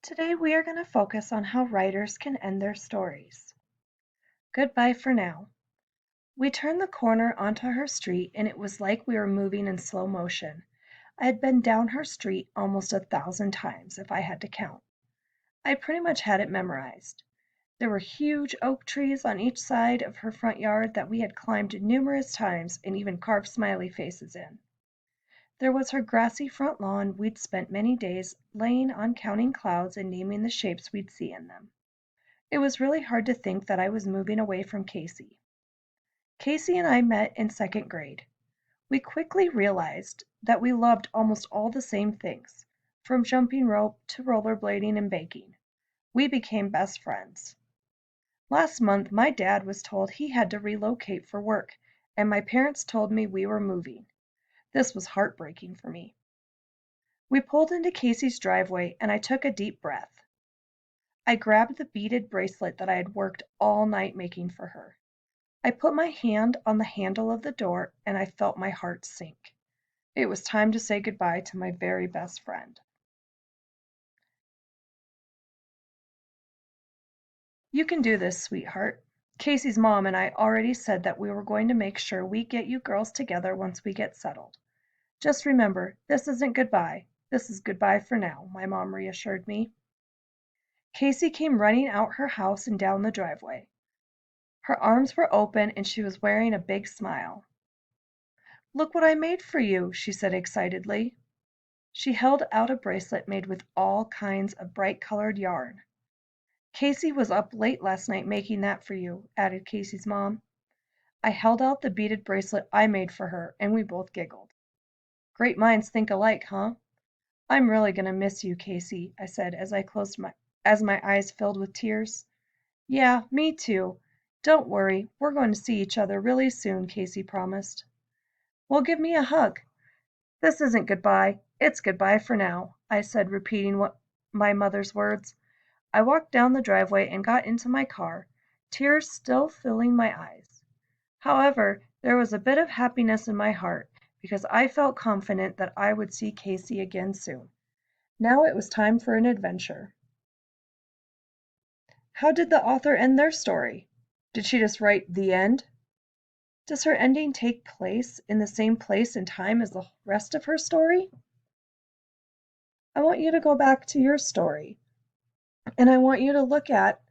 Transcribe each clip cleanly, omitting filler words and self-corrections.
Today we are going to focus on how writers can end their stories. Goodbye for now. We turned the corner onto her street and it was like we were moving in slow motion. I had been down her street almost 1,000 times if I had to count. I pretty much had it memorized. There were huge oak trees on each side of her front yard that we had climbed numerous times and even carved smiley faces in. There was her grassy front lawn we'd spent many days laying on counting clouds and naming the shapes we'd see in them. It was really hard to think that I was moving away from Casey. Casey and I met in second grade. We quickly realized that we loved almost all the same things, from jumping rope to rollerblading and baking. We became best friends. Last month, my dad was told he had to relocate for work, and my parents told me we were moving. This was heartbreaking for me. We pulled into Casey's driveway, and I took a deep breath. I grabbed the beaded bracelet that I had worked all night making for her. I put my hand on the handle of the door and I felt my heart sink. It was time to say goodbye to my very best friend. You can do this, sweetheart. Casey's mom and I already said that we were going to make sure we get you girls together once we get settled. Just remember, this isn't goodbye. This is goodbye for now, my mom reassured me. Casey came running out her house and down the driveway. Her arms were open and she was wearing a big smile. "Look what I made for you," she said excitedly. She held out a bracelet made with all kinds of bright-colored yarn. "Casey was up late last night making that for you," added Casey's mom. I held out the beaded bracelet I made for her, and we both giggled. "Great minds think alike, huh?" "I'm really going to miss you, Casey," I said as my eyes filled with tears. "Yeah, me too. Don't worry, we're going to see each other really soon," Casey promised. "Well, give me a hug." "This isn't goodbye. It's goodbye for now," I said, repeating my mother's words. I walked down the driveway and got into my car, tears still filling my eyes. However, there was a bit of happiness in my heart because I felt confident that I would see Casey again soon. Now it was time for an adventure. How did the author end their story? Did she just write the end? Does her ending take place in the same place and time as the rest of her story? I want you to go back to your story and I want you to look at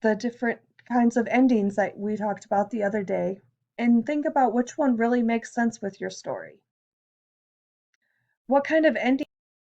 the different kinds of endings that we talked about the other day and think about which one really makes sense with your story. What kind of ending